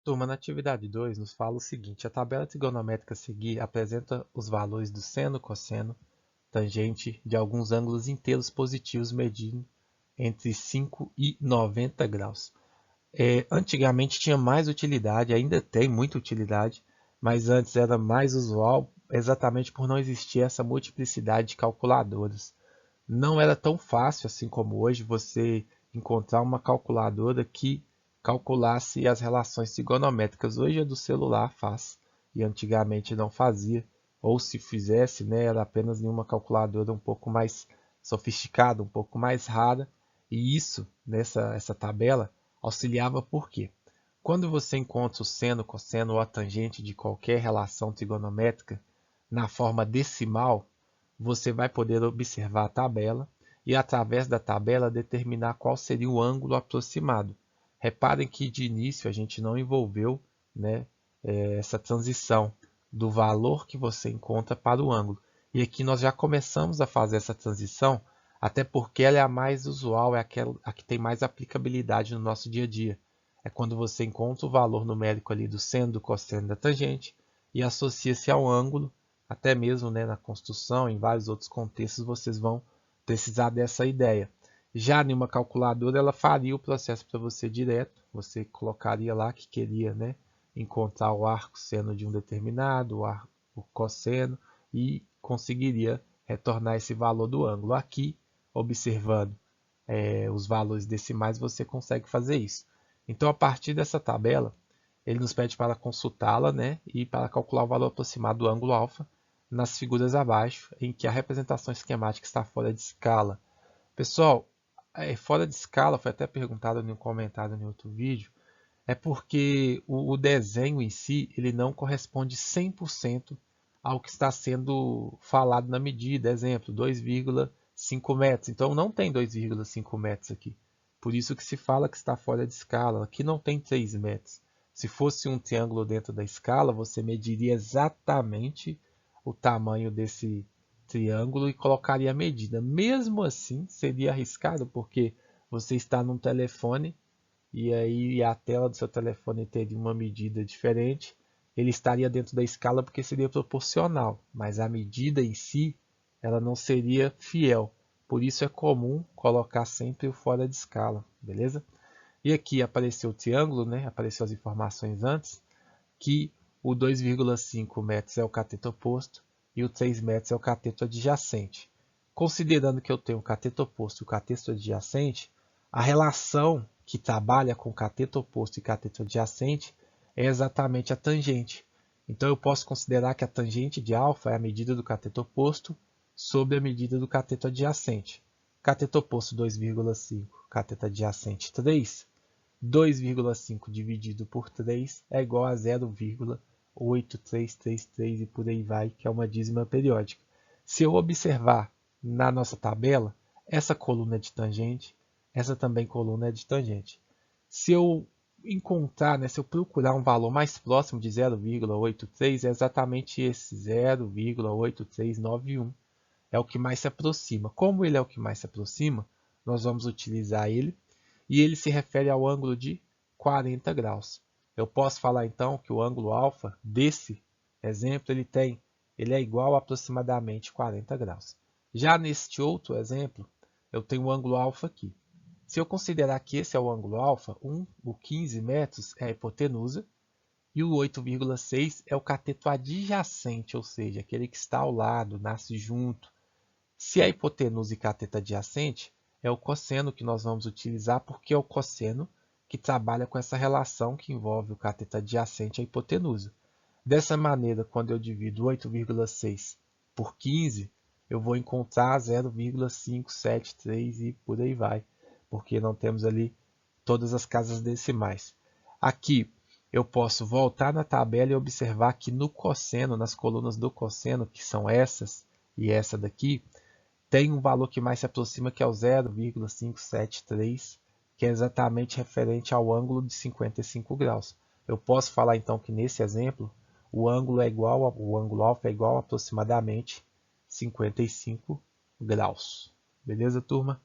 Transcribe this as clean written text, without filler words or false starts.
Turma, na atividade 2 nos fala o seguinte: a tabela trigonométrica a seguir apresenta os valores do seno, cosseno, tangente de alguns ângulos inteiros positivos medindo entre 5 e 90 graus. Antigamente tinha mais utilidade, ainda tem muita utilidade, mas antes era mais usual exatamente por não existir essa multiplicidade de calculadoras. Não era tão fácil assim como hoje você encontrar uma calculadora que calculasse as relações trigonométricas. Hoje a do celular faz e antigamente não fazia, ou se fizesse, né, era apenas em uma calculadora um pouco mais sofisticada, um pouco mais rara, e isso essa tabela auxiliava por quê? Quando você encontra o seno, cosseno ou a tangente de qualquer relação trigonométrica na forma decimal, você vai poder observar a tabela e, através da tabela, determinar qual seria o ângulo aproximado. Reparem que, de início, a gente não envolveu, né, essa transição do valor que você encontra para o ângulo. E aqui nós já começamos a fazer essa transição, até porque ela é a mais usual, é a que tem mais aplicabilidade no nosso dia a dia. É quando você encontra o valor numérico ali do seno, do cosseno da tangente e associa-se ao ângulo. Até mesmo, né, na construção, em vários outros contextos, vocês vão precisar dessa ideia. Já em uma calculadora, ela faria o processo para você direto. Você colocaria lá que queria, né, encontrar o arco seno de um determinado, o cosseno, e conseguiria retornar esse valor do ângulo. Aqui, observando os valores decimais, você consegue fazer isso. Então, a partir dessa tabela, ele nos pede para consultá-la, né, e para calcular o valor aproximado do ângulo alfa nas figuras abaixo, em que a representação esquemática está fora de escala. Pessoal, fora de escala, foi até perguntado em um comentário em outro vídeo, é porque o desenho em si ele não corresponde 100% ao que está sendo falado na medida. Exemplo, 2,5 metros. Então não tem 2,5 metros aqui. Por isso que se fala que está fora de escala. Aqui não tem 3 metros. Se fosse um triângulo dentro da escala, você mediria exatamente o tamanho desse triângulo e colocaria a medida. Mesmo assim, seria arriscado, porque você está num telefone e aí a tela do seu telefone teria uma medida diferente. Ele estaria dentro da escala porque seria proporcional, mas a medida em si ela não seria fiel. Por isso é comum colocar sempre o fora de escala, beleza? E aqui apareceu o triângulo, né? Apareceu as informações antes, que o 2,5 metros é o cateto oposto e o 3 metros é o cateto adjacente. Considerando que eu tenho o cateto oposto e o cateto adjacente, a relação que trabalha com cateto oposto e cateto adjacente é exatamente a tangente. Então eu posso considerar que a tangente de alfa é a medida do cateto oposto sobre a medida do cateto adjacente. Cateto oposto 2,5, cateto adjacente 3. 2,5 dividido por 3 é igual a 0,8333 e por aí vai, que é uma dízima periódica. Se eu observar na nossa tabela, essa coluna é de tangente, essa também coluna é de tangente. Se eu encontrar, né, se eu procurar um valor mais próximo de 0,83, é exatamente esse, 0,8391. É o que mais se aproxima. Como ele é o que mais se aproxima, nós vamos utilizar ele e ele se refere ao ângulo de 40 graus. Eu posso falar então que o ângulo alfa desse exemplo ele é igual a aproximadamente 40 graus. Já neste outro exemplo, eu tenho o ângulo alfa aqui. Se eu considerar que esse é o ângulo alfa, o 15 metros é a hipotenusa e o 8,6 é o cateto adjacente, ou seja, aquele que está ao lado, nasce junto. Se a hipotenusa e cateto adjacente, é o cosseno que nós vamos utilizar, porque é o cosseno que trabalha com essa relação que envolve o cateto adjacente à hipotenusa. Dessa maneira, quando eu divido 8,6 por 15, eu vou encontrar 0,573 e por aí vai, porque não temos ali todas as casas decimais. Aqui eu posso voltar na tabela e observar que no cosseno, nas colunas do cosseno, que são essas e essa daqui, tem um valor que mais se aproxima, que é o 0,573, que é exatamente referente ao ângulo de 55 graus. Eu posso falar então que nesse exemplo, o ângulo alfa é igual a aproximadamente 55 graus. Beleza, turma?